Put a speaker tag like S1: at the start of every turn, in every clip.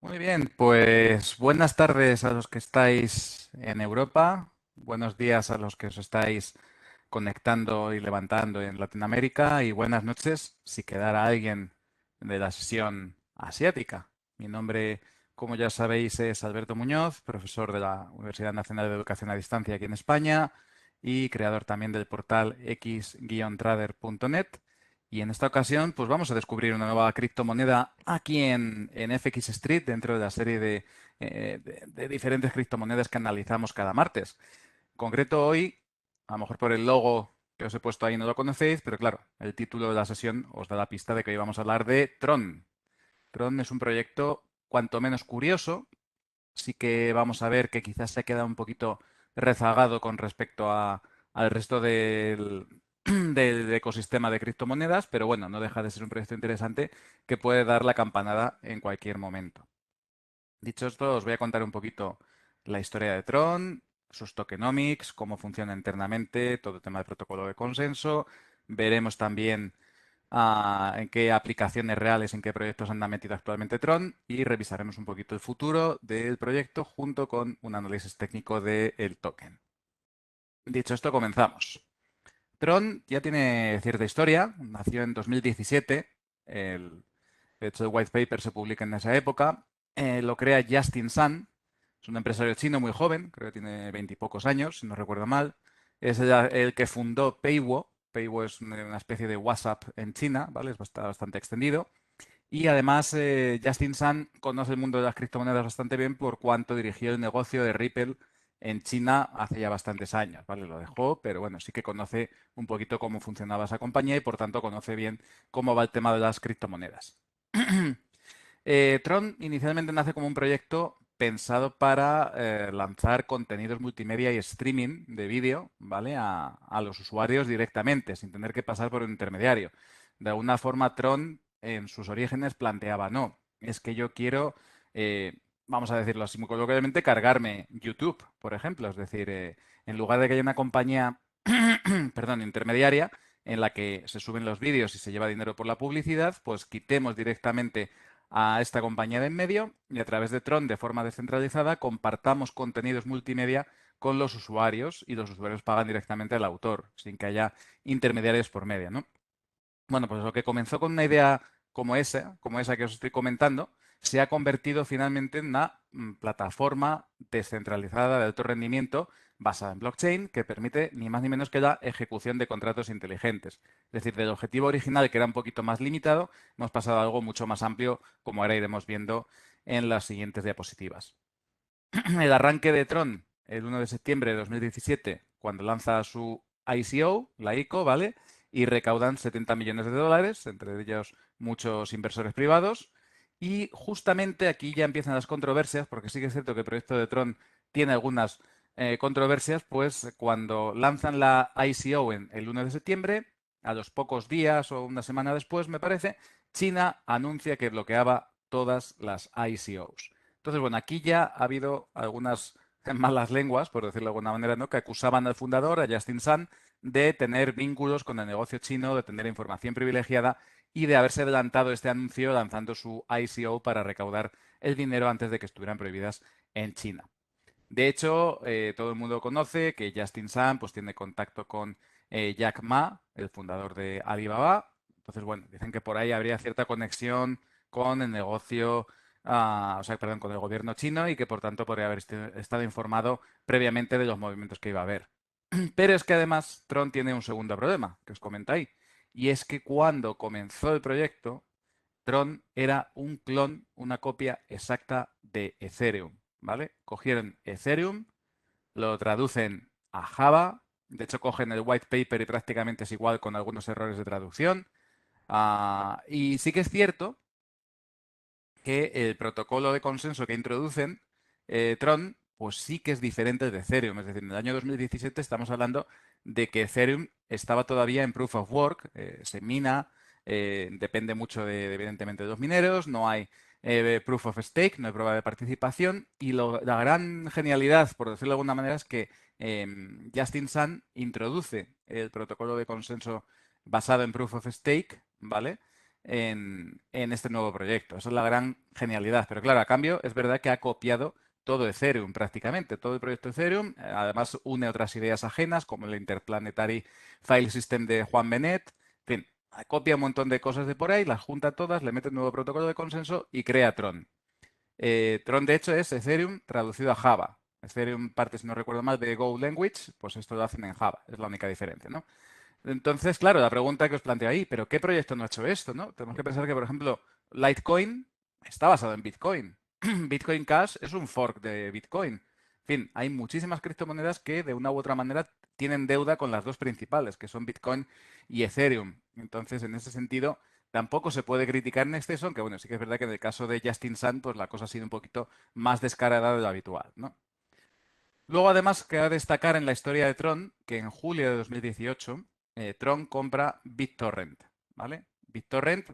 S1: Muy bien, pues buenas tardes a los que estáis en Europa, buenos días a los que os estáis conectando y levantando en Latinoamérica y buenas noches si quedara alguien de la sesión asiática. Mi nombre, como ya sabéis, es Alberto Muñoz, profesor de la Universidad Nacional de Educación a Distancia aquí en España y creador también del portal x-trader.net. Y en esta ocasión, pues vamos a descubrir una nueva criptomoneda aquí en FX Street, dentro de la serie de diferentes criptomonedas que analizamos cada martes. En concreto hoy, a lo mejor por el logo que os he puesto ahí no lo conocéis, pero claro, el título de la sesión os da la pista de que hoy vamos a hablar de Tron. Tron es un proyecto cuanto menos curioso. Sí que vamos a ver que quizás se ha quedado un poquito rezagado con respecto al resto del ecosistema de criptomonedas, pero bueno, no deja de ser un proyecto interesante que puede dar la campanada en cualquier momento. Dicho esto, os voy a contar un poquito la historia de Tron, sus tokenomics, cómo funciona internamente, todo el tema de protocolo de consenso. Veremos también en qué aplicaciones reales, en qué proyectos anda metido actualmente Tron y revisaremos un poquito el futuro del proyecto junto con un análisis técnico del token. Dicho esto, comenzamos. Tron ya tiene cierta historia, nació en 2017, el, de hecho el white paper se publica en esa época, lo crea Justin Sun, es un empresario chino muy joven, creo que tiene 20 y pocos años, si no recuerdo mal, es el que fundó Peiwo. Peiwo es una especie de WhatsApp en China, ¿vale? Bastante extendido. Y además, Justin Sun conoce el mundo de las criptomonedas bastante bien por cuanto dirigió el negocio de Ripple en China hace ya bastantes años, ¿vale? Lo dejó, pero bueno, sí que conoce un poquito cómo funcionaba esa compañía y por tanto conoce bien cómo va el tema de las criptomonedas. Tron inicialmente nace como un proyecto pensado para lanzar contenidos multimedia y streaming de vídeo, ¿vale? A los usuarios directamente, sin tener que pasar por un intermediario. De alguna forma, Tron en sus orígenes planteaba, no, es que yo quiero, vamos a decirlo así muy coloquialmente, cargarme YouTube, por ejemplo. Es decir, en lugar de que haya una compañía, perdón, intermediaria, en la que se suben los vídeos y se lleva dinero por la publicidad, pues quitemos directamente a esta compañía de en medio y a través de Tron, de forma descentralizada, compartamos contenidos multimedia con los usuarios y los usuarios pagan directamente al autor, sin que haya intermediarios por medio, ¿no? Bueno, pues lo que comenzó con una idea como esa que os estoy comentando, se ha convertido finalmente en una plataforma descentralizada de alto rendimiento basada en blockchain que permite ni más ni menos que la ejecución de contratos inteligentes. Es decir, del objetivo original, que era un poquito más limitado, hemos pasado a algo mucho más amplio, como ahora iremos viendo en las siguientes diapositivas. El arranque de Tron, el 1 de septiembre de 2017, cuando lanza su ICO, la ICO, ¿vale? Y recaudan 70 millones de dólares, entre ellos muchos inversores privados. Y justamente aquí ya empiezan las controversias, porque sí que es cierto que el proyecto de Tron tiene algunas controversias, pues cuando lanzan la ICO en el 1 de septiembre, a los pocos días o una semana después, me parece, China anuncia que bloqueaba todas las ICOs. Entonces, bueno, aquí ya ha habido algunas malas lenguas, por decirlo de alguna manera, ¿no? Que acusaban al fundador, a Justin Sun, de tener vínculos con el negocio chino, de tener información privilegiada y de haberse adelantado este anuncio lanzando su ICO para recaudar el dinero antes de que estuvieran prohibidas en China. De hecho, todo el mundo conoce que Justin Sun pues, tiene contacto con Jack Ma, el fundador de Alibaba. Entonces, bueno, dicen que por ahí habría cierta conexión con el negocio, o sea, perdón, con el gobierno chino y que por tanto podría haber estado informado previamente de los movimientos que iba a haber. Pero es que además Tron tiene un segundo problema, que os comento ahí. Y es que cuando comenzó el proyecto, Tron era un clon, una copia exacta de Ethereum, ¿vale? Cogieron Ethereum, lo traducen a Java, de hecho cogen el white paper y prácticamente es igual con algunos errores de traducción. Y sí que es cierto que el protocolo de consenso que introducen Tron, pues sí que es diferente de Ethereum. Es decir, en el año 2017 estamos hablando de que Ethereum estaba todavía en Proof of Work, se mina, depende mucho evidentemente de los mineros, no hay Proof of Stake, no hay prueba de participación y la gran genialidad, por decirlo de alguna manera, es que Justin Sun introduce el protocolo de consenso basado en Proof of Stake, ¿vale? en este nuevo proyecto. Esa es la gran genialidad. Pero claro, a cambio, es verdad que ha copiado todo Ethereum prácticamente, todo el proyecto Ethereum. Además, une otras ideas ajenas, como el Interplanetary File System de Juan Benet. En fin, copia un montón de cosas de por ahí, las junta todas, le mete un nuevo protocolo de consenso y crea Tron. Tron, de hecho, es Ethereum traducido a Java. Ethereum parte, si no recuerdo mal, de Go Language, pues esto lo hacen en Java, es la única diferencia, ¿no? Entonces, claro, la pregunta que os planteo ahí, ¿pero qué proyecto no ha hecho esto, no? Tenemos que pensar que, por ejemplo, Litecoin está basado en Bitcoin. Bitcoin Cash es un fork de Bitcoin. En fin, hay muchísimas criptomonedas que de una u otra manera tienen deuda con las dos principales, que son Bitcoin y Ethereum. Entonces, en ese sentido, tampoco se puede criticar en exceso, aunque bueno, sí que es verdad que en el caso de Justin Sun, pues la cosa ha sido un poquito más descarada de lo habitual, ¿no? Luego, además, queda destacar en la historia de Tron que en julio de 2018 Tron compra BitTorrent, ¿vale? BitTorrent,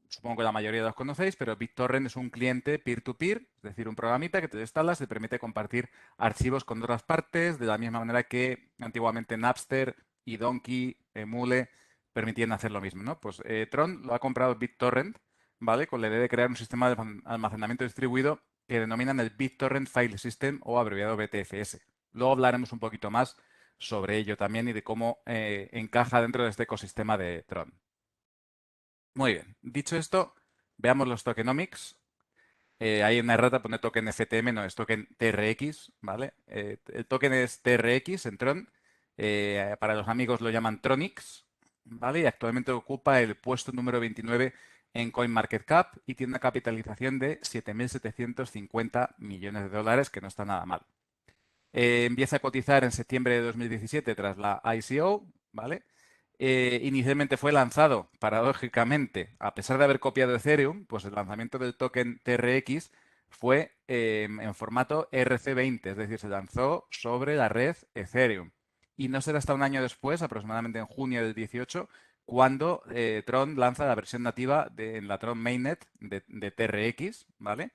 S1: supongo que la mayoría los conocéis, pero BitTorrent es un cliente peer-to-peer, es decir, un programita que te instalas, te permite compartir archivos con otras partes, de la misma manera que antiguamente Napster y Donkey, Emule, permitían hacer lo mismo, ¿no? Pues Tron lo ha comprado BitTorrent, ¿vale? Con la idea de crear un sistema de almacenamiento distribuido que denominan el BitTorrent File System o abreviado BTFS. Luego hablaremos un poquito más sobre ello también y de cómo encaja dentro de este ecosistema de Tron. Muy bien, dicho esto, veamos los tokenomics. Hay una errata, pone token FTM, no es token TRX, ¿vale? El token es TRX en Tron. Para los amigos lo llaman Tronix, ¿vale? Y actualmente ocupa el puesto número 29 en CoinMarketCap y tiene una capitalización de 7.750 millones de dólares, que no está nada mal. Empieza a cotizar en septiembre de 2017 tras la ICO, ¿vale? Inicialmente fue lanzado, paradójicamente, a pesar de haber copiado Ethereum, pues el lanzamiento del token TRX fue en formato RC20, es decir, se lanzó sobre la red Ethereum. Y no será hasta un año después, aproximadamente en junio del 18, cuando Tron lanza la versión nativa en la Tron Mainnet de TRX, ¿vale?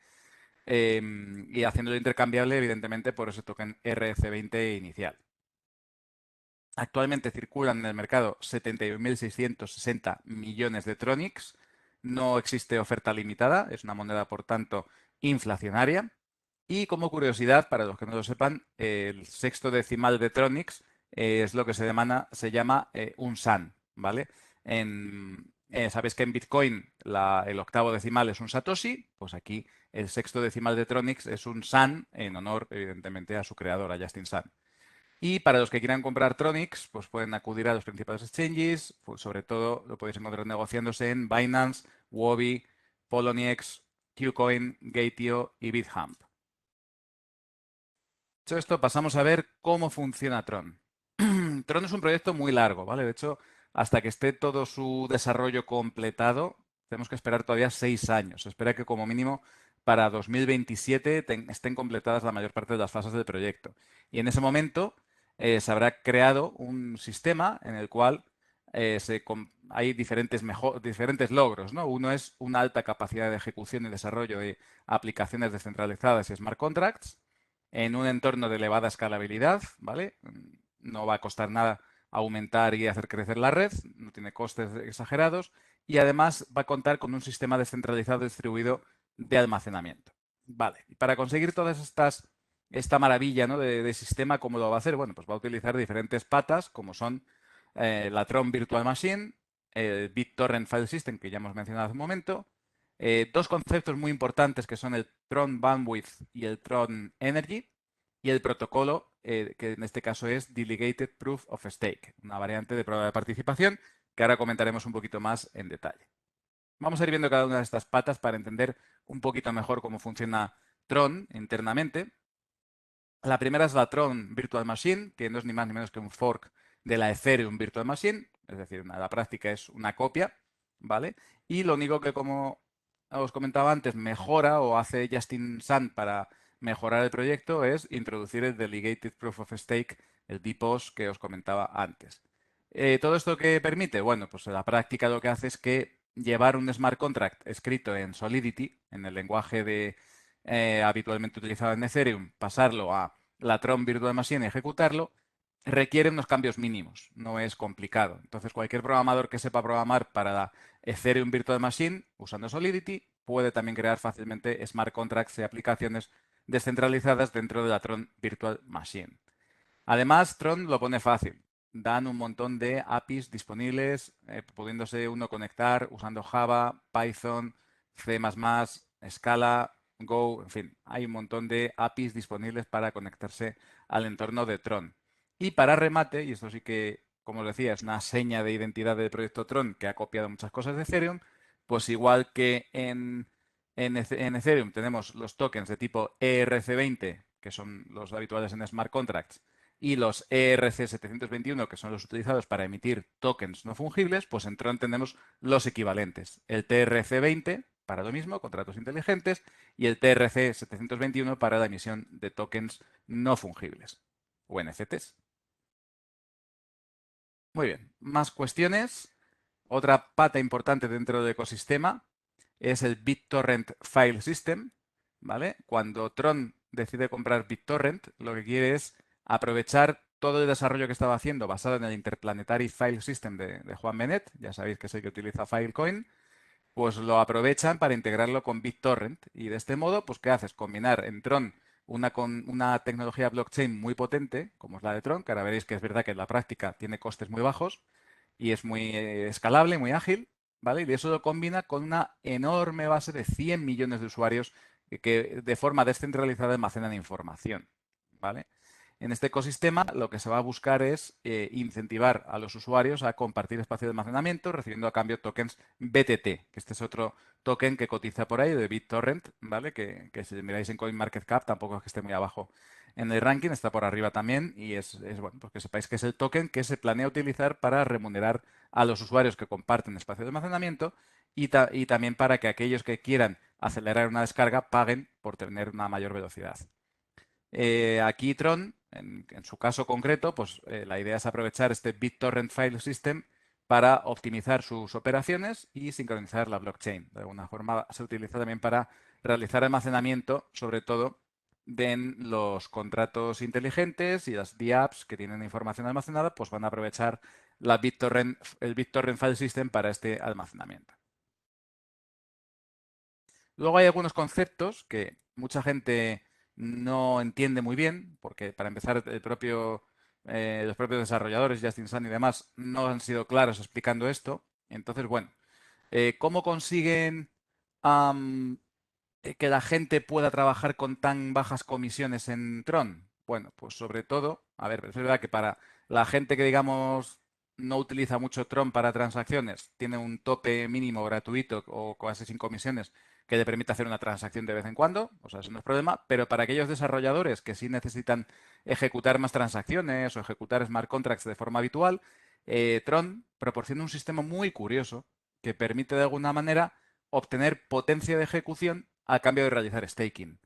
S1: Y haciéndolo intercambiable, evidentemente, por ese token RC20 inicial. Actualmente circulan en el mercado 71.660 millones de Tronics. No existe oferta limitada, es una moneda, por tanto, inflacionaria. Y como curiosidad, para los que no lo sepan, el sexto decimal de Tronics es lo que se llama un SAN, ¿vale? Sabéis que en Bitcoin el octavo decimal es un Satoshi, pues aquí el sexto decimal de Tronics es un SAN en honor, evidentemente, a su creador, a Justin Sun. Y para los que quieran comprar Tronics, pues pueden acudir a los principales exchanges, pues sobre todo lo podéis encontrar negociándose en Binance, Huobi, Poloniex, Qcoin, Gateio y BitHump. Dicho esto, pasamos a ver cómo funciona Tron. Tron es un proyecto muy largo, ¿vale? De hecho, hasta que esté todo su desarrollo completado, tenemos que esperar todavía 6 años. Se espera que como mínimo para 2027 estén completadas la mayor parte de las fases del proyecto. Y en ese momento se habrá creado un sistema en el cual hay diferentes logros, ¿no? Uno es una alta capacidad de ejecución y desarrollo de aplicaciones descentralizadas y smart contracts en un entorno de elevada escalabilidad, ¿vale? No va a costar nada aumentar y hacer crecer la red, no tiene costes exagerados y además va a contar con un sistema descentralizado distribuido de almacenamiento. Vale, y para conseguir esta maravilla, ¿no?, de sistema, ¿cómo lo va a hacer? Bueno, pues va a utilizar diferentes patas, como son la Tron Virtual Machine, el BitTorrent File System, que ya hemos mencionado hace un momento, dos conceptos muy importantes que son el Tron Bandwidth y el Tron Energy, y el protocolo, que en este caso es Delegated Proof of Stake, una variante de prueba de participación que ahora comentaremos un poquito más en detalle. Vamos a ir viendo cada una de estas patas para entender un poquito mejor cómo funciona Tron internamente. La primera es la Tron Virtual Machine, que no es ni más ni menos que un fork de la Ethereum Virtual Machine, es decir, la práctica es una copia, ¿vale? Y lo único que, como os comentaba antes, mejora o hace Justin Sun para mejorar el proyecto es introducir el Delegated Proof of Stake, el DPoS que os comentaba antes. ¿Todo esto qué permite? Bueno, pues en la práctica lo que hace es que llevar un smart contract escrito en Solidity, en el lenguaje habitualmente utilizado en Ethereum, pasarlo a la Tron Virtual Machine y ejecutarlo, requiere unos cambios mínimos, no es complicado. Entonces, cualquier programador que sepa programar para Ethereum Virtual Machine usando Solidity puede también crear fácilmente smart contracts y aplicaciones descentralizadas dentro de la Tron Virtual Machine. Además, Tron lo pone fácil. Dan un montón de APIs disponibles, pudiéndose uno conectar usando Java, Python, C++, Scala, Go, en fin, hay un montón de APIs disponibles para conectarse al entorno de Tron. Y para remate, y esto sí que, como os decía, es una seña de identidad del proyecto Tron que ha copiado muchas cosas de Ethereum, pues igual que en Ethereum tenemos los tokens de tipo ERC20, que son los habituales en smart contracts, y los ERC721, que son los utilizados para emitir tokens no fungibles, pues en Tron tenemos los equivalentes. El TRC20 para lo mismo, contratos inteligentes, y el TRC721 para la emisión de tokens no fungibles, o NFTs. Muy bien, más cuestiones. Otra pata importante dentro del ecosistema es el BitTorrent File System, ¿vale? Cuando Tron decide comprar BitTorrent, lo que quiere es aprovechar todo el desarrollo que estaba haciendo basado en el Interplanetary File System de Juan Benet, ya sabéis que es el que utiliza Filecoin, pues lo aprovechan para integrarlo con BitTorrent. Y de este modo, pues ¿qué haces? Combinar en Tron con una tecnología blockchain muy potente, como es la de Tron, que ahora veréis que es verdad que en la práctica tiene costes muy bajos y es muy escalable, muy ágil, ¿vale? Y de eso lo combina con una enorme base de 100 millones de usuarios que de forma descentralizada almacenan información, ¿vale? En este ecosistema lo que se va a buscar es incentivar a los usuarios a compartir espacio de almacenamiento recibiendo a cambio tokens BTT, que este es otro token que cotiza por ahí de BitTorrent, ¿vale? Que si miráis en CoinMarketCap tampoco es que esté muy abajo en el ranking, está por arriba también y es bueno, pues que sepáis que es el token que se planea utilizar para remunerar a los usuarios que comparten espacio de almacenamiento y también para que aquellos que quieran acelerar una descarga paguen por tener una mayor velocidad. Aquí Tron, en su caso concreto, pues la idea es aprovechar este BitTorrent File System para optimizar sus operaciones y sincronizar la blockchain. De alguna forma se utiliza también para realizar almacenamiento, sobre todo de los contratos inteligentes y las DApps que tienen información almacenada, pues van a aprovechar el BitTorrent File System para este almacenamiento. Luego hay algunos conceptos que mucha gente no entiende muy bien, porque para empezar los propios desarrolladores, Justin Sun y demás, no han sido claros explicando esto. Entonces, bueno, ¿cómo consiguen que la gente pueda trabajar con tan bajas comisiones en Tron? Bueno, pues sobre todo, a ver, es verdad que para la gente que digamos no utiliza mucho Tron para transacciones, tiene un tope mínimo gratuito o casi sin comisiones que le permite hacer una transacción de vez en cuando, o sea, eso no es problema, pero para aquellos desarrolladores que sí necesitan ejecutar más transacciones o ejecutar smart contracts de forma habitual, Tron proporciona un sistema muy curioso que permite de alguna manera obtener potencia de ejecución a cambio de realizar staking.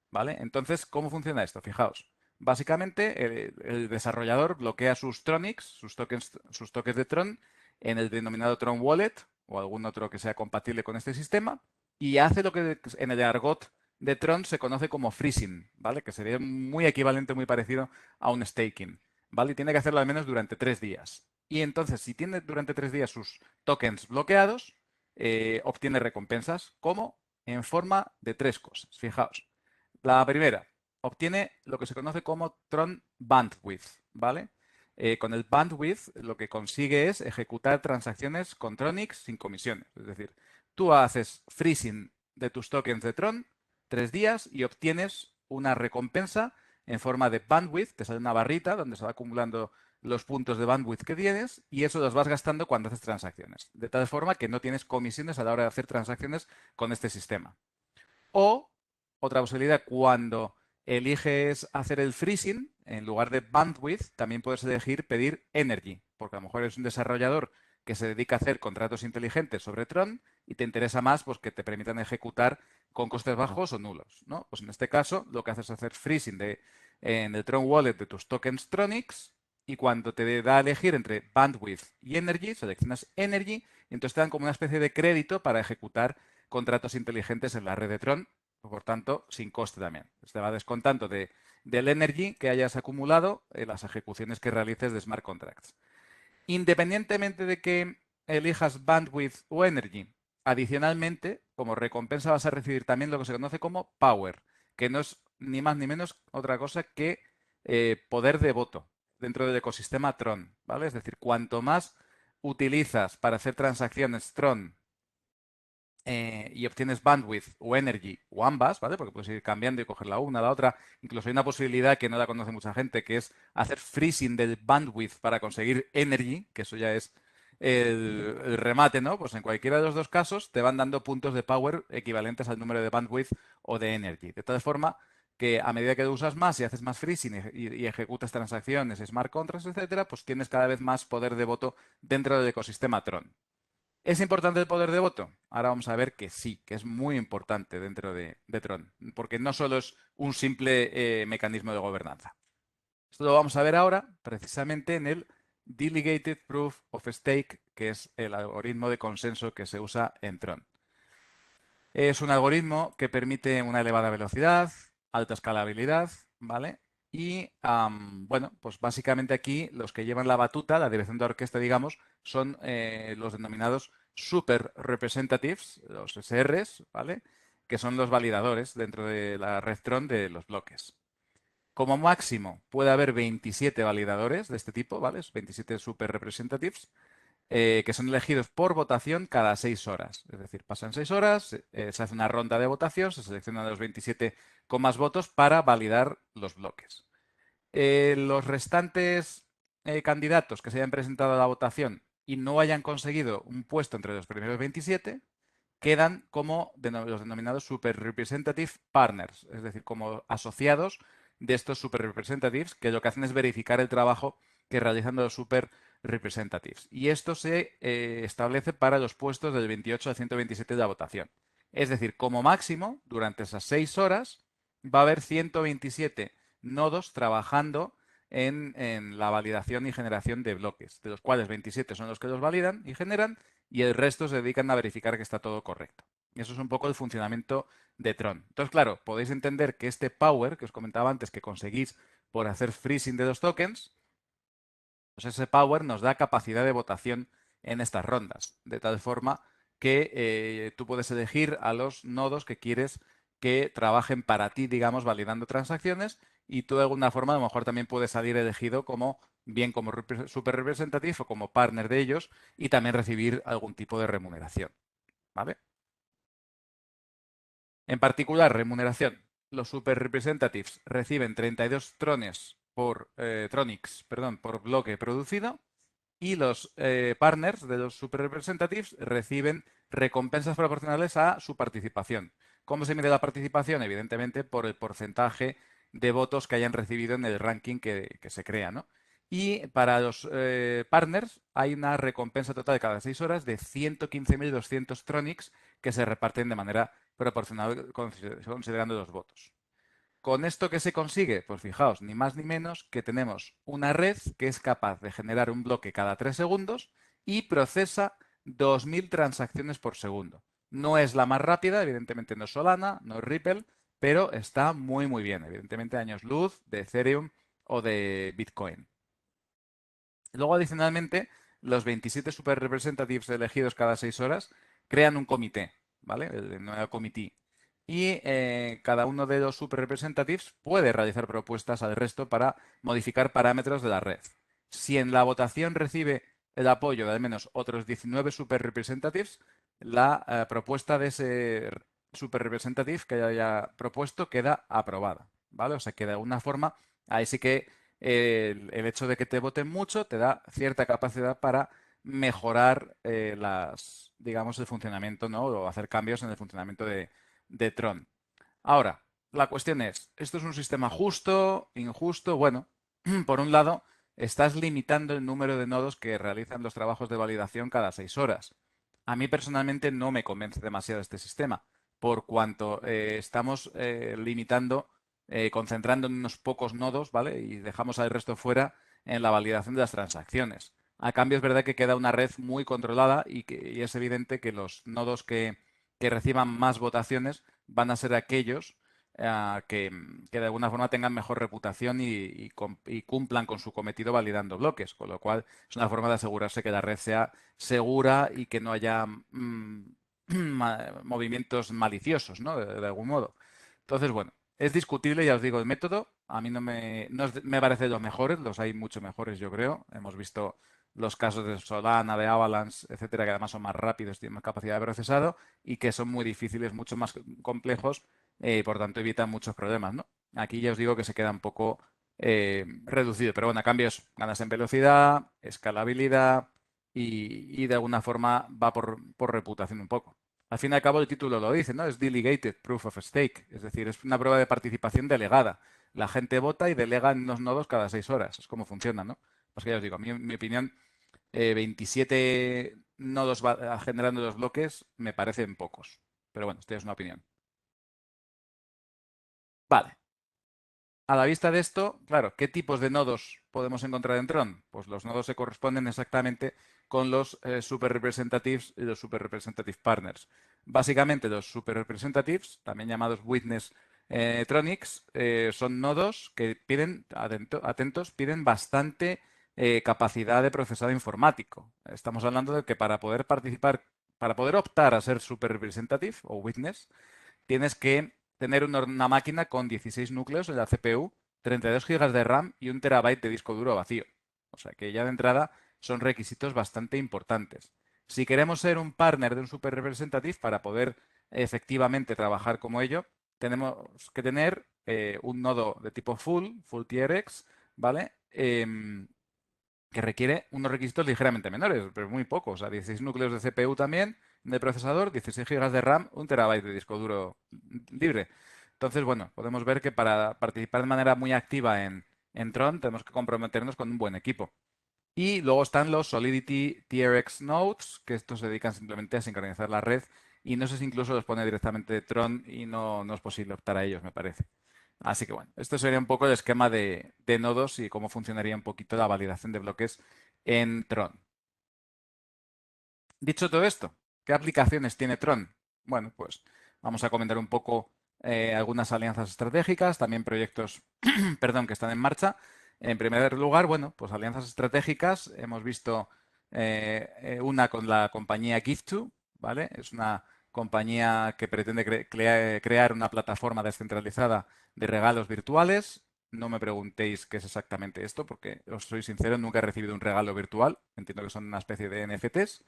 S1: ¿Vale? Entonces, ¿cómo funciona esto? Fijaos. Básicamente, el desarrollador bloquea sus Tronics, sus tokens de Tron, en el denominado Tron Wallet o algún otro que sea compatible con este sistema y hace lo que en el argot de Tron se conoce como freezing, ¿vale? Que sería muy equivalente, muy parecido a un staking, ¿vale? Y tiene que hacerlo al menos durante 3 días. Y entonces, si tiene durante 3 días sus tokens bloqueados, obtiene recompensas, como en forma de tres cosas. Fijaos. La primera, obtiene lo que se conoce como Tron Bandwidth, ¿vale? Con el bandwidth lo que consigue es ejecutar transacciones con Tronix sin comisiones. Es decir, tú haces freezing de tus tokens de Tron 3 días y obtienes una recompensa en forma de bandwidth. Te sale una barrita donde se va acumulando los puntos de bandwidth que tienes y eso los vas gastando cuando haces transacciones. De tal forma que no tienes comisiones a la hora de hacer transacciones con este sistema. O otra posibilidad, cuando eliges hacer el freezing, en lugar de bandwidth, también puedes elegir pedir energy, porque a lo mejor eres un desarrollador que se dedica a hacer contratos inteligentes sobre Tron y te interesa más pues, que te permitan ejecutar con costes bajos o nulos, ¿no? Pues en este caso lo que haces es hacer freezing en el Tron Wallet de tus tokens Tronics y cuando te da a elegir entre bandwidth y energy, seleccionas energy y entonces te dan como una especie de crédito para ejecutar contratos inteligentes en la red de Tron, por tanto, sin coste también. Se va descontando de del energy que hayas acumulado en las ejecuciones que realices de smart contracts. Independientemente de que elijas bandwidth o energy, adicionalmente, como recompensa vas a recibir también lo que se conoce como power, que no es ni más ni menos otra cosa que poder de voto dentro del ecosistema Tron, ¿vale? Es decir, cuanto más utilizas para hacer transacciones Tron y obtienes bandwidth o energy o ambas, ¿vale? Porque puedes ir cambiando y coger la una, la otra. Incluso hay una posibilidad que no la conoce mucha gente, que es hacer freezing del bandwidth para conseguir energy, que eso ya es el remate, ¿no? Pues en cualquiera de los dos casos te van dando puntos de power equivalentes al número de bandwidth o de energy. De tal forma que a medida que usas más y haces más freezing y ejecutas transacciones, smart contracts, etcétera, pues tienes cada vez más poder de voto dentro del ecosistema Tron. ¿Es importante el poder de voto? Ahora vamos a ver que sí, que es muy importante dentro de Tron, porque no solo es un simple mecanismo de gobernanza. Esto lo vamos a ver ahora precisamente en el Delegated Proof of Stake, que es el algoritmo de consenso que se usa en Tron. Es un algoritmo que permite una elevada velocidad, alta escalabilidad, ¿vale? Y, bueno, pues básicamente aquí los que llevan la batuta, la dirección de orquesta, digamos, son los denominados Super Representatives, los SRs, ¿vale? Que son los validadores dentro de la red Tron de los bloques. Como máximo puede haber 27 validadores de este tipo, ¿vale? 27 Super Representatives que son elegidos por votación cada 6 horas. Es decir, pasan 6 horas, se hace una ronda de votación, se seleccionan los 27 con más votos para validar los bloques. Los restantes candidatos que se hayan presentado a la votación y no hayan conseguido un puesto entre los primeros 27 quedan como los denominados Super Representative Partners, es decir, como asociados de estos Super Representatives, que lo que hacen es verificar el trabajo que realizan los Super Representatives. Y esto se establece para los puestos del 28 al 127 de la votación. Es decir, como máximo, durante esas 6 horas, va a haber 127 nodos trabajando en la validación y generación de bloques, de los cuales 27 son los que los validan y generan, y el resto se dedican a verificar que está todo correcto. Y eso es un poco el funcionamiento de Tron. Entonces, claro, podéis entender que este power que os comentaba antes que conseguís por hacer freezing de los tokens, pues ese power nos da capacidad de votación en estas rondas, de tal forma que tú puedes elegir a los nodos que quieres que trabajen para ti, digamos, validando transacciones, y tú de alguna forma a lo mejor también puedes salir elegido como bien como super representative o como partner de ellos y también recibir algún tipo de remuneración, ¿vale? En particular, remuneración. Los super representatives reciben 32 trones tronics, perdón, por bloque producido, y los partners de los super representatives reciben recompensas proporcionales a su participación. ¿Cómo se mide la participación? Evidentemente por el porcentaje de votos que hayan recibido en el ranking que se crea, ¿no? Y para los partners hay una recompensa total de cada 6 horas de 115.200 tronics que se reparten de manera proporcional considerando los votos. ¿Con esto qué se consigue? Pues fijaos, ni más ni menos que tenemos una red que es capaz de generar un bloque cada 3 segundos y procesa 2.000 transacciones por segundo. No es la más rápida, evidentemente no es Solana, no es Ripple, pero está muy muy bien. Evidentemente años luz de Ethereum o de Bitcoin. Luego, adicionalmente, los 27 super representatives elegidos cada 6 horas crean un comité, ¿vale? El nuevo comité. Y cada uno de los super representatives puede realizar propuestas al resto para modificar parámetros de la red. Si en la votación recibe el apoyo de al menos otros 19 super representatives, la propuesta de ese super representative que haya propuesto queda aprobada, ¿vale? O sea que de alguna forma ahí sí que el hecho de que te voten mucho te da cierta capacidad para mejorar digamos, el funcionamiento, ¿no? O hacer cambios en el funcionamiento de Tron. Ahora, la cuestión es, ¿esto es un sistema justo, injusto? Bueno, por un lado, estás limitando el número de nodos que realizan los trabajos de validación cada 6 horas. A mí personalmente no me convence demasiado este sistema, por cuanto estamos limitando, concentrando en unos pocos nodos, ¿vale? Y dejamos al resto fuera en la validación de las transacciones. A cambio, es verdad que queda una red muy controlada y es evidente que los nodos que reciban más votaciones van a ser aquellos que de alguna forma tengan mejor reputación y cumplan con su cometido validando bloques, con lo cual es una forma de asegurarse que la red sea segura y que no haya movimientos maliciosos, ¿no? De algún modo. Entonces, bueno, es discutible, ya os digo, el método. A mí no me parece de los mejores, los hay mucho mejores, yo creo. Hemos visto los casos de Solana, de Avalanche, etcétera, que además son más rápidos, tienen más capacidad de procesado y que son muy difíciles, mucho más complejos y por tanto evitan muchos problemas, ¿no? Aquí ya os digo que se queda un poco reducido, pero bueno, a cambio es ganas en velocidad, escalabilidad y de alguna forma va por reputación un poco. Al fin y al cabo el título lo dice, ¿no? Es Delegated Proof of Stake, es decir, es una prueba de participación delegada. La gente vota y delega en unos nodos cada 6 horas. Es como funciona, ¿no? Pues que ya os digo, mi opinión, 27 nodos generando los bloques me parecen pocos. Pero bueno, esto es una opinión. Vale. A la vista de esto, claro, ¿qué tipos de nodos podemos encontrar en Tron? Pues los nodos se corresponden exactamente con los super representatives y los super representative partners. Básicamente, los super representatives, también llamados witness tronics, son nodos que piden, atentos, piden bastante capacidad de procesado informático. Estamos hablando de que para poder participar, para poder optar a ser super representative o witness, tienes que tener una máquina con 16 núcleos en la CPU, 32 gigas de RAM y 1 TB de disco duro vacío. O sea que ya de entrada son requisitos bastante importantes. Si queremos ser un partner de un super representative para poder efectivamente trabajar como ello, tenemos que tener un nodo de tipo full TRX, ¿vale? Que requiere unos requisitos ligeramente menores, pero muy pocos. O sea, 16 núcleos de CPU también, de procesador, 16 gigas de RAM, 1 TB de disco duro libre. Entonces, bueno, podemos ver que para participar de manera muy activa en Tron tenemos que comprometernos con un buen equipo. Y luego están los Solidity TRX Nodes, que estos se dedican simplemente a sincronizar la red y no sé si incluso los pone directamente Tron y no es posible optar a ellos, me parece. Así que bueno, esto sería un poco el esquema de nodos y cómo funcionaría un poquito la validación de bloques en Tron. Dicho todo esto, ¿qué aplicaciones tiene Tron? Bueno, pues vamos a comentar un poco algunas alianzas estratégicas, también proyectos, perdón, que están en marcha. En primer lugar, bueno, pues alianzas estratégicas. Hemos visto una con la compañía Gift2, ¿vale? Es una compañía que pretende crear una plataforma descentralizada de regalos virtuales. No me preguntéis qué es exactamente esto, porque os soy sincero, nunca he recibido un regalo virtual. Entiendo que son una especie de NFTs.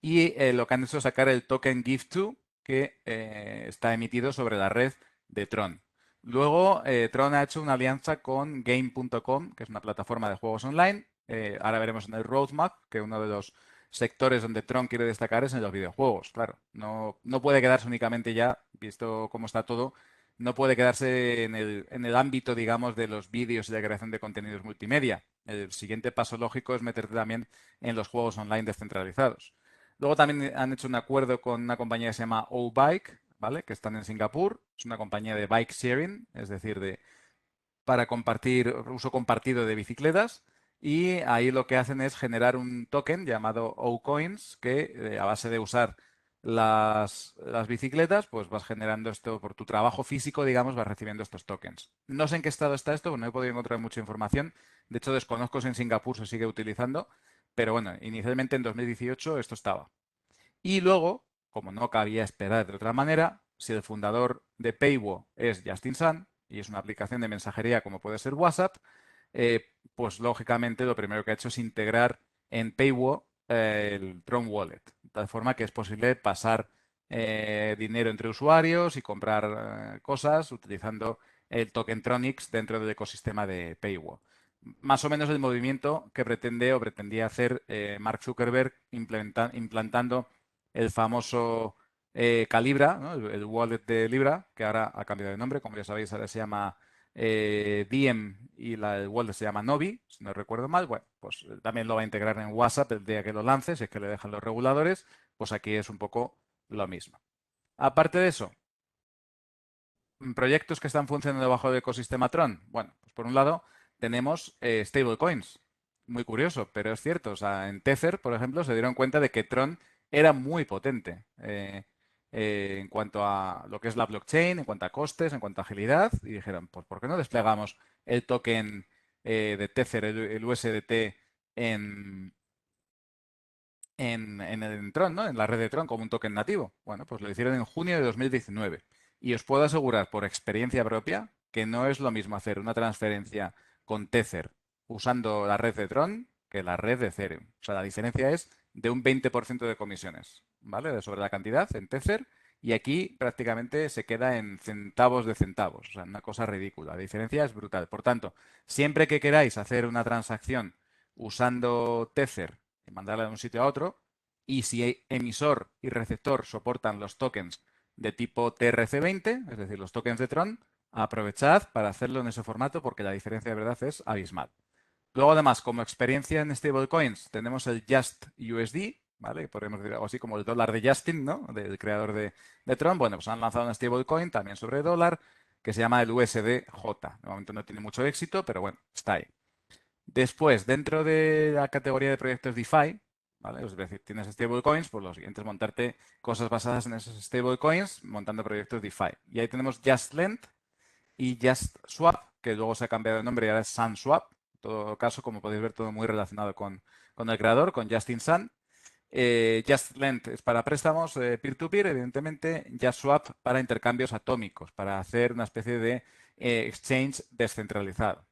S1: Y lo que han hecho es sacar el token Gift2 que está emitido sobre la red de Tron. Luego, Tron ha hecho una alianza con Game.com, que es una plataforma de juegos online. Ahora veremos en el roadmap que uno de los sectores donde Tron quiere destacar es en los videojuegos. Claro, no puede quedarse únicamente ya, visto cómo está todo, no puede quedarse en el ámbito, digamos, de los vídeos y la creación de contenidos multimedia. El siguiente paso lógico es meterte también en los juegos online descentralizados. Luego también han hecho un acuerdo con una compañía que se llama O-Bike, ¿vale? Que están en Singapur. Es una compañía de bike sharing, es decir, para compartir, uso compartido de bicicletas. Y ahí lo que hacen es generar un token llamado O-Coins, que a base de usar las bicicletas, pues vas generando esto por tu trabajo físico, digamos, vas recibiendo estos tokens. No sé en qué estado está esto, no he podido encontrar mucha información. De hecho, desconozco si en Singapur se sigue utilizando, pero bueno, inicialmente en 2018 esto estaba. Y luego, como no cabía esperar de otra manera, si el fundador de Paywo es Justin Sun y es una aplicación de mensajería como puede ser WhatsApp, pues lógicamente lo primero que ha hecho es integrar en Paywo el Tron Wallet, de tal forma que es posible pasar dinero entre usuarios y comprar cosas utilizando el Tokentronics dentro del ecosistema de Paywo. Más o menos el movimiento que pretende o pretendía hacer Mark Zuckerberg implantando el famoso Calibra, ¿no? el wallet de Libra, que ahora ha cambiado de nombre, como ya sabéis, ahora se llama Diem y el wallet se llama Novi, si no recuerdo mal. Bueno, pues también lo va a integrar en WhatsApp el día que lo lance, si es que le dejan los reguladores, pues aquí es un poco lo mismo. Aparte de eso, proyectos que están funcionando bajo el ecosistema Tron. Bueno, pues por un lado tenemos stablecoins. Muy curioso, pero es cierto. O sea, en Tether, por ejemplo, se dieron cuenta de que Tron era muy potente. en cuanto a lo que es la blockchain, en cuanto a costes, en cuanto a agilidad, y dijeron, pues ¿por qué no desplegamos el token de Tether, el USDT, en, en Tron, ¿no? En la red de Tron como un token nativo. Bueno, pues lo hicieron en junio de 2019. Y os puedo asegurar por experiencia propia que no es lo mismo hacer una transferencia con Tether usando la red de Tron que la red de Ethereum. O sea, la diferencia es de un 20% de comisiones, ¿vale? De sobre la cantidad en Tether. Y aquí prácticamente se queda en centavos de centavos. O sea, una cosa ridícula. La diferencia es brutal. Por tanto, siempre que queráis hacer una transacción usando Tether y mandarla de un sitio a otro, y si emisor y receptor soportan los tokens de tipo TRC20, es decir, los tokens de Tron, aprovechad para hacerlo en ese formato porque la diferencia de verdad es abismal. Luego, además, como experiencia en stablecoins, tenemos el Just USD, ¿vale? Podríamos decir algo así como el dólar de Justin, ¿no? Del creador de Tron. Bueno, pues han lanzado un stablecoin también sobre dólar que se llama el USDJ. De momento no tiene mucho éxito, pero bueno, está ahí. Después, dentro de la categoría de proyectos DeFi, ¿vale? Es decir, tienes stablecoins, pues lo siguiente es montarte cosas basadas en esos stablecoins, montando proyectos DeFi. Y ahí tenemos JustLend y JustSwap, que luego se ha cambiado de nombre y ahora es SunSwap. En todo caso, como podéis ver, todo muy relacionado con el creador, con Justin Sun. JustLend es para préstamos peer-to-peer, evidentemente. JustSwap para intercambios atómicos, para hacer una especie de exchange descentralizado.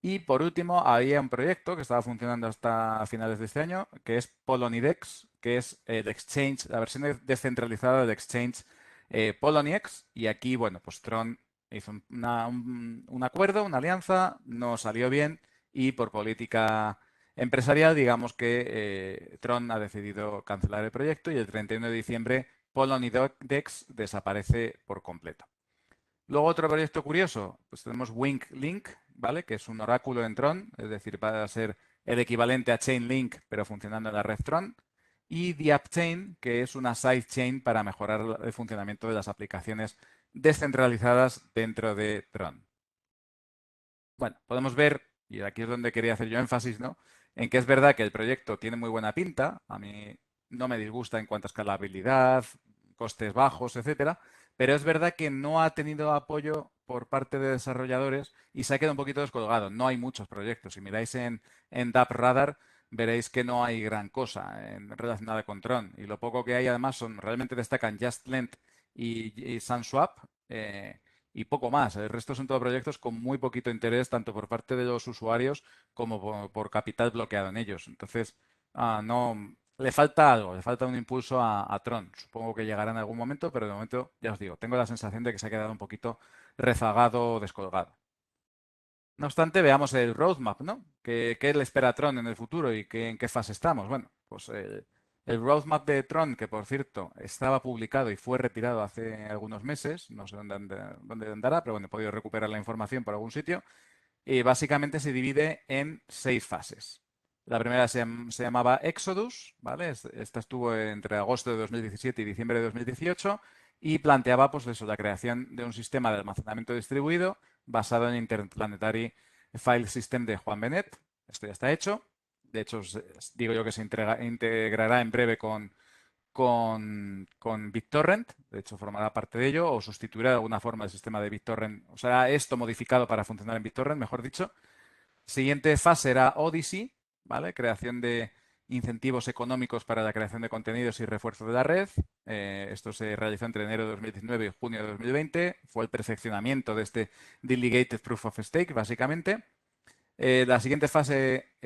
S1: Y por último, había un proyecto que estaba funcionando hasta finales de este año, que es Poloniex, que es el exchange, la versión descentralizada del exchange Poloniex. Y aquí, bueno, pues Tron hizo un acuerdo, una alianza, no salió bien y por política empresarial, digamos que Tron ha decidido cancelar el proyecto y el 31 de diciembre Poloniex desaparece por completo. Luego otro proyecto curioso, pues tenemos WinkLink, ¿vale? Que es un oráculo en Tron, es decir, va a ser el equivalente a Chainlink, pero funcionando en la red Tron. Y DAppChain, que es una sidechain para mejorar el funcionamiento de las aplicaciones descentralizadas dentro de Tron. Bueno, podemos ver, y aquí es donde quería hacer yo énfasis, ¿no? En que es verdad que el proyecto tiene muy buena pinta, a mí no me disgusta en cuanto a escalabilidad, costes bajos, etcétera, pero es verdad que no ha tenido apoyo por parte de desarrolladores y se ha quedado un poquito descolgado. No hay muchos proyectos. Si miráis en DappRadar, veréis que no hay gran cosa relacionada con Tron. Y lo poco que hay, además, realmente destacan JustLend y SunSwap. Y poco más. El resto son todos proyectos con muy poquito interés, tanto por parte de los usuarios como por capital bloqueado en ellos. Entonces, no, le falta algo, le falta un impulso a Tron. Supongo que llegará en algún momento, pero de momento, ya os digo, tengo la sensación de que se ha quedado un poquito rezagado o descolgado. No obstante, veamos el roadmap, ¿no? ¿Qué le espera a Tron en el futuro y en qué fase estamos? Bueno, pues el roadmap de Tron, que por cierto estaba publicado y fue retirado hace algunos meses, no sé dónde andará, pero bueno, he podido recuperar la información por algún sitio, y básicamente se divide en 6 fases. La primera se llamaba Exodus, ¿vale? Esta estuvo entre agosto de 2017 y diciembre de 2018 y planteaba, pues eso, la creación de un sistema de almacenamiento distribuido basado en Interplanetary File System de Juan Benet. Esto ya está hecho. De hecho, digo yo que se integrará en breve con BitTorrent. De hecho, formará parte de ello o sustituirá de alguna forma el sistema de BitTorrent. O sea, esto modificado para funcionar en BitTorrent, mejor dicho. Siguiente fase era Odyssey, ¿vale? Creación de incentivos económicos para la creación de contenidos y refuerzo de la red. Esto se realizó entre enero de 2019 y junio de 2020. Fue el perfeccionamiento de este Delegated Proof of Stake, básicamente. La siguiente fase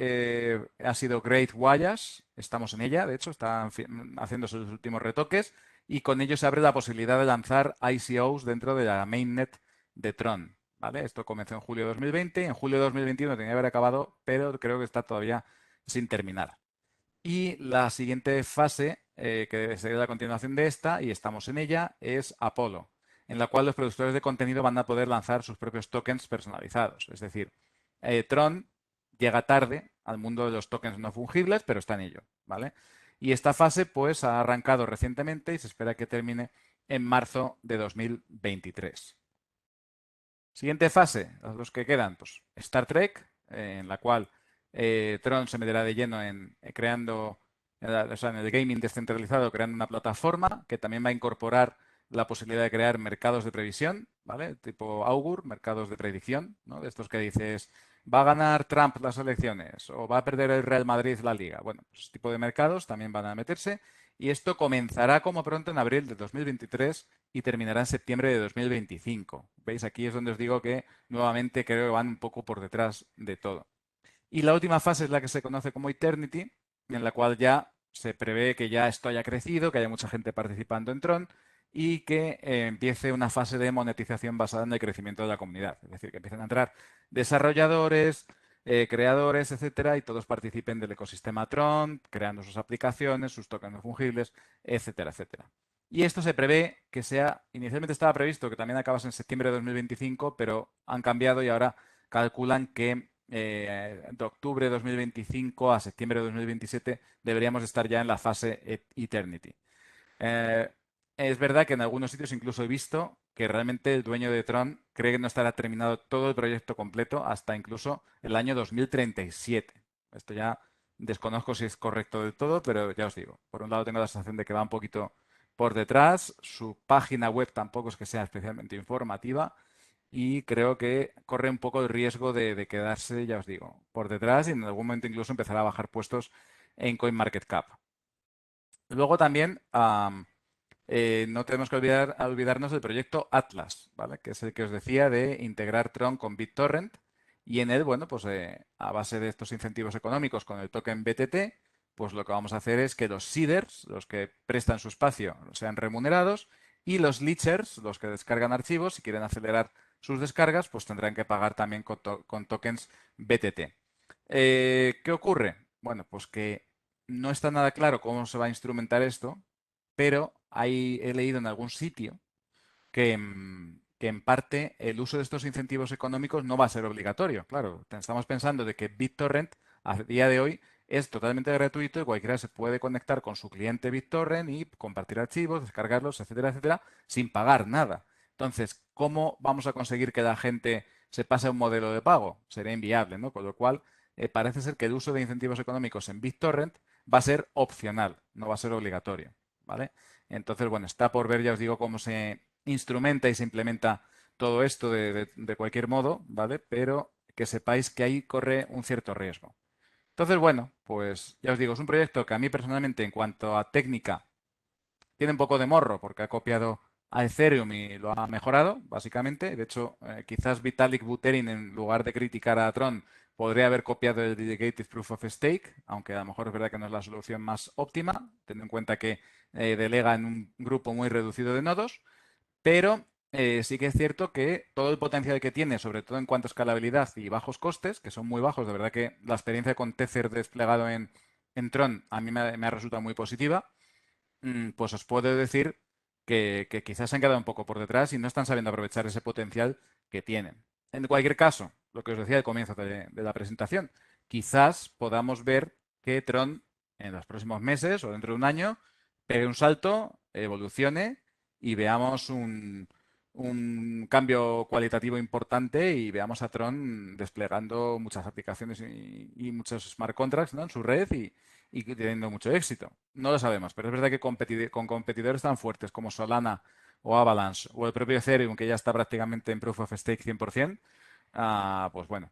S1: ha sido Great Wayas. Estamos en ella, de hecho, están haciendo sus últimos retoques y con ello se abre la posibilidad de lanzar ICOs dentro de la mainnet de Tron. ¿Vale? Esto comenzó en julio de 2020. En julio de 2021 tenía que haber acabado, pero creo que está todavía sin terminar. Y la siguiente fase, que debe ser la continuación de esta, y estamos en ella, es Apollo, en la cual los productores de contenido van a poder lanzar sus propios tokens personalizados. Es decir, Tron llega tarde al mundo de los tokens no fungibles, pero está en ello, ¿vale? Y esta fase, pues, ha arrancado recientemente y se espera que termine en marzo de 2023. Siguiente fase, los que quedan, pues Star Trek, en la cual Tron se meterá de lleno en creando o sea, en el gaming descentralizado, creando una plataforma que también va a incorporar la posibilidad de crear mercados de previsión, ¿vale? Tipo Augur, mercados de predicción, ¿no? De estos que dices, ¿va a ganar Trump las elecciones o va a perder el Real Madrid la liga? Bueno, pues ese tipo de mercados también van a meterse y esto comenzará como pronto en abril de 2023 y terminará en septiembre de 2025. ¿Veis? Aquí es donde os digo que nuevamente creo que van un poco por detrás de todo. Y la última fase es la que se conoce como Eternity, en la cual ya se prevé que ya esto haya crecido, que haya mucha gente participando en Tron y que empiece una fase de monetización basada en el crecimiento de la comunidad. Es decir, que empiecen a entrar desarrolladores, creadores, etcétera, y todos participen del ecosistema Tron, creando sus aplicaciones, sus tokens no fungibles, etcétera, etcétera. Y esto se prevé que sea, inicialmente estaba previsto que también acabase en septiembre de 2025, pero han cambiado y ahora calculan que de octubre de 2025 a septiembre de 2027 deberíamos estar ya en la fase Eternity. Eh, es verdad que en algunos sitios incluso he visto que realmente el dueño de Tron cree que no estará terminado todo el proyecto completo hasta incluso el año 2037. Esto ya desconozco si es correcto del todo, pero ya os digo, por un lado tengo la sensación de que va un poquito por detrás, su página web tampoco es que sea especialmente informativa y creo que corre un poco el riesgo de quedarse, ya os digo, por detrás y en algún momento incluso empezar a bajar puestos en CoinMarketCap. Luego también no tenemos que olvidarnos del proyecto Atlas, ¿vale? Que es el que os decía de integrar Tron con BitTorrent y en él, bueno, pues a base de estos incentivos económicos con el token BTT, pues lo que vamos a hacer es que los seeders, los que prestan su espacio, sean remunerados y los leechers, los que descargan archivos, si quieren acelerar sus descargas, pues tendrán que pagar también con tokens BTT. ¿Qué ocurre? Bueno, pues que no está nada claro cómo se va a instrumentar esto, pero he leído en algún sitio que en parte el uso de estos incentivos económicos no va a ser obligatorio. Claro, estamos pensando de que BitTorrent a día de hoy es totalmente gratuito y cualquiera se puede conectar con su cliente BitTorrent y compartir archivos, descargarlos, etcétera, etcétera, sin pagar nada. Entonces, ¿cómo vamos a conseguir que la gente se pase a un modelo de pago? Sería inviable, ¿no? Con lo cual, parece ser que el uso de incentivos económicos en BitTorrent va a ser opcional, no va a ser obligatorio, ¿vale? Entonces, bueno, está por ver, ya os digo, cómo se instrumenta y se implementa todo esto de cualquier modo, ¿vale? Pero que sepáis que ahí corre un cierto riesgo. Entonces, bueno, pues ya os digo, es un proyecto que a mí personalmente, en cuanto a técnica, tiene un poco de morro porque ha copiado a Ethereum y lo ha mejorado, básicamente. De hecho, quizás Vitalik Buterin, en lugar de criticar a Tron, podría haber copiado el Delegated Proof of Stake, aunque a lo mejor es verdad que no es la solución más óptima, teniendo en cuenta que delega en un grupo muy reducido de nodos. Pero sí que es cierto que todo el potencial que tiene, sobre todo en cuanto a escalabilidad y bajos costes, que son muy bajos, de verdad que la experiencia con Tether desplegado en Tron a mí me ha resultado muy positiva, pues os puedo decir que quizás se han quedado un poco por detrás y no están sabiendo aprovechar ese potencial que tienen. En cualquier caso, lo que os decía al comienzo de la presentación, quizás podamos ver que Tron en los próximos meses o dentro de un año pegue un salto, evolucione y veamos un cambio cualitativo importante y veamos a Tron desplegando muchas aplicaciones y muchos smart contracts, ¿no? En su red y teniendo mucho éxito. No lo sabemos, pero es verdad que con competidores tan fuertes como Solana o Avalanche o el propio Ethereum, que ya está prácticamente en Proof of Stake 100%, pues bueno,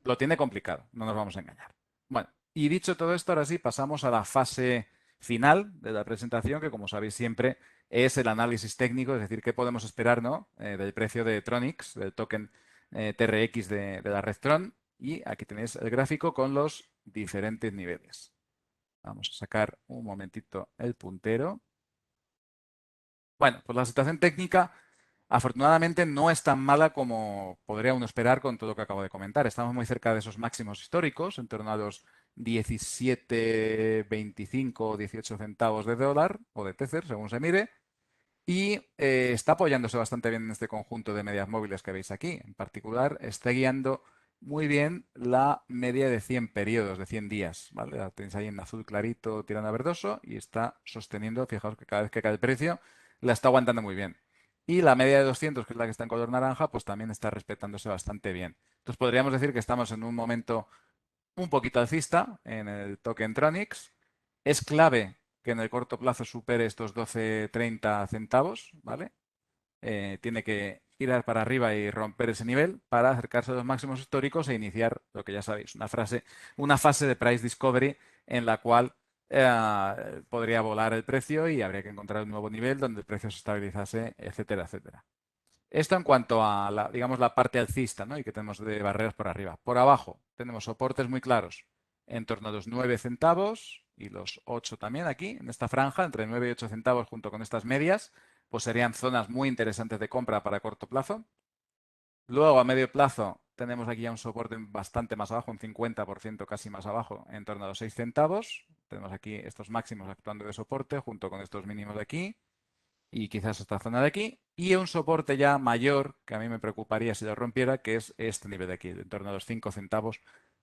S1: lo tiene complicado, no nos vamos a engañar. Bueno, y dicho todo esto, ahora sí pasamos a la fase final de la presentación, que como sabéis siempre es el análisis técnico, es decir, qué podemos esperar, ¿no? Del precio de Tronix, del token TRX de la red Tron. Y aquí tenéis el gráfico con los diferentes niveles. Vamos a sacar un momentito el puntero. Bueno, pues la situación técnica afortunadamente no es tan mala como podría uno esperar con todo lo que acabo de comentar. Estamos muy cerca de esos máximos históricos, en torno a los 17,25 o 18 centavos de dólar o de Tether, según se mire. Y está apoyándose bastante bien en este conjunto de medias móviles que veis aquí. En particular, está guiando muy bien la media de 100 periodos, de 100 días. ¿Vale? La tenéis ahí en azul clarito tirando a verdoso y está sosteniendo, fijaos que cada vez que cae el precio, la está aguantando muy bien. Y la media de 200, que es la que está en color naranja, pues también está respetándose bastante bien. Entonces podríamos decir que estamos en un momento un poquito alcista en el token Tronix Es clave que en el corto plazo supere estos 12,30 centavos, ¿vale? Tiene que ir para arriba y romper ese nivel para acercarse a los máximos históricos e iniciar lo que ya sabéis, una fase de price discovery en la cual podría volar el precio y habría que encontrar un nuevo nivel donde el precio se estabilizase, etcétera, etcétera. Esto en cuanto a la, digamos, la parte alcista, ¿no? Y que tenemos de barreras por arriba. Por abajo tenemos soportes muy claros en torno a los 9 centavos y los 8 también aquí, en esta franja, entre 9 y 8 centavos junto con estas medias, pues serían zonas muy interesantes de compra para corto plazo. Luego, a medio plazo, tenemos aquí ya un soporte bastante más abajo, un 50% casi más abajo, en torno a los 6 centavos. Tenemos aquí estos máximos actuando de soporte junto con estos mínimos de aquí y quizás esta zona de aquí, y un soporte ya mayor, que a mí me preocuparía si lo rompiera, que es este nivel de aquí, de en torno a los 5 centavos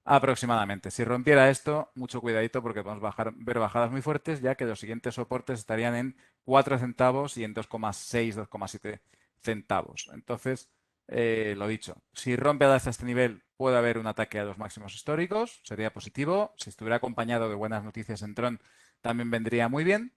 S1: aproximadamente. Si rompiera esto, mucho cuidadito porque podemos ver bajadas muy fuertes, ya que los siguientes soportes estarían en 4 centavos y en 2,6, 2,7 centavos. Entonces, lo dicho, si rompe hasta este nivel, puede haber un ataque a los máximos históricos, sería positivo. Si estuviera acompañado de buenas noticias en Tron, también vendría muy bien.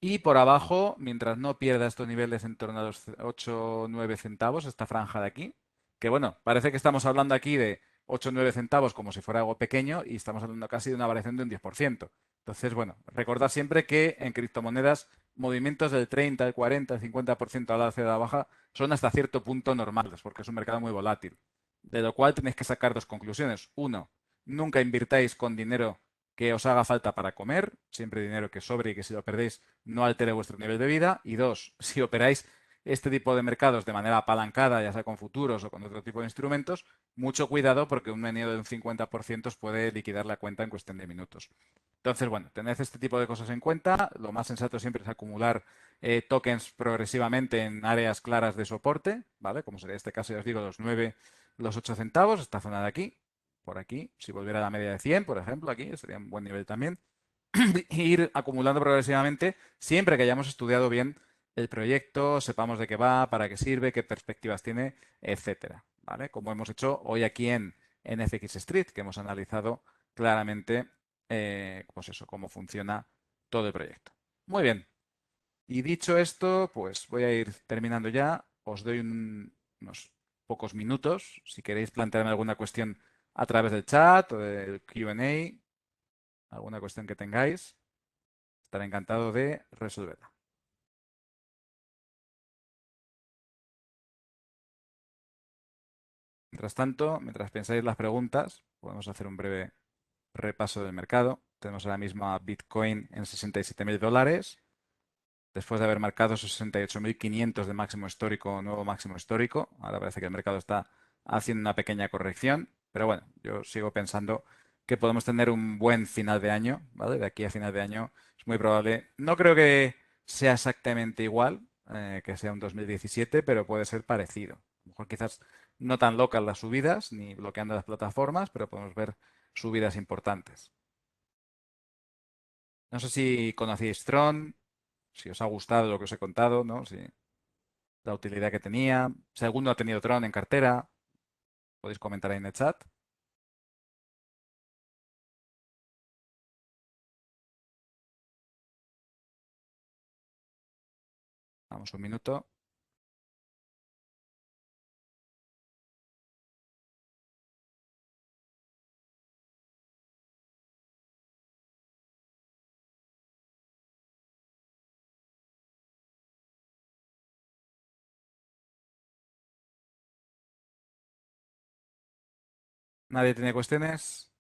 S1: Y por abajo, mientras no pierda estos niveles en torno a los 8 o 9 centavos, esta franja de aquí, que bueno, parece que estamos hablando aquí de 8 o 9 centavos como si fuera algo pequeño y estamos hablando casi de una variación de un 10%. Entonces, bueno, recordad siempre que en criptomonedas movimientos del 30, el 40, el 50% a la alza y a la baja son hasta cierto punto normales porque es un mercado muy volátil. De lo cual tenéis que sacar dos conclusiones. Uno, nunca invirtáis con dinero que os haga falta para comer, siempre dinero que sobre y que si lo perdéis no altere vuestro nivel de vida. Y dos, si operáis este tipo de mercados de manera apalancada, ya sea con futuros o con otro tipo de instrumentos, mucho cuidado porque un meneo de un 50% os puede liquidar la cuenta en cuestión de minutos. Entonces, bueno, tened este tipo de cosas en cuenta. Lo más sensato siempre es acumular tokens progresivamente en áreas claras de soporte, ¿vale? Como sería este caso, ya os digo, los 9, los 8 centavos, esta zona de aquí, por aquí. Si volviera a la media de 100, por ejemplo, aquí sería un buen nivel también. Ir acumulando progresivamente siempre que hayamos estudiado bien el proyecto, sepamos de qué va, para qué sirve, qué perspectivas tiene, etcétera. ¿Vale? Como hemos hecho hoy aquí en FX Street, que hemos analizado claramente pues eso, cómo funciona todo el proyecto. Muy bien. Y dicho esto, pues voy a ir terminando ya. Os doy unos pocos minutos. Si queréis plantearme alguna cuestión a través del chat o del Q&A, alguna cuestión que tengáis, estaré encantado de resolverla. Mientras tanto, mientras pensáis las preguntas, podemos hacer un breve repaso del mercado. Tenemos ahora mismo a Bitcoin en $67.000. Después de haber marcado esos 68.500 de máximo histórico, nuevo máximo histórico. Ahora parece que el mercado está haciendo una pequeña corrección, pero bueno, yo sigo pensando que podemos tener un buen final de año, ¿vale? De aquí a final de año es muy probable. No creo que sea exactamente igual, que sea un 2017, pero puede ser parecido. A lo mejor quizás no tan locas las subidas, ni bloqueando las plataformas, pero podemos ver subidas importantes. No sé si conocíais Tron, si os ha gustado lo que os he contado, ¿no? Si la utilidad que tenía. Si alguno ha tenido Tron en cartera, podéis comentar ahí en el chat. Vamos un minuto. ¿Nadie tiene cuestiones?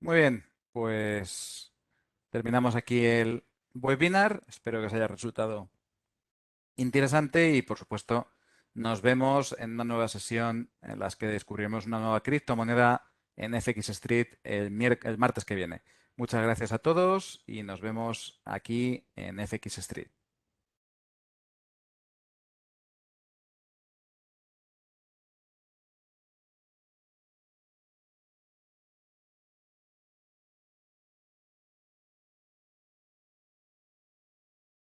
S1: Muy bien, pues terminamos aquí el webinar. Espero que os haya resultado interesante y, por supuesto, nos vemos en una nueva sesión en las que descubriremos una nueva criptomoneda en FX Street el martes que viene. Muchas gracias a todos y nos vemos aquí en FX Street.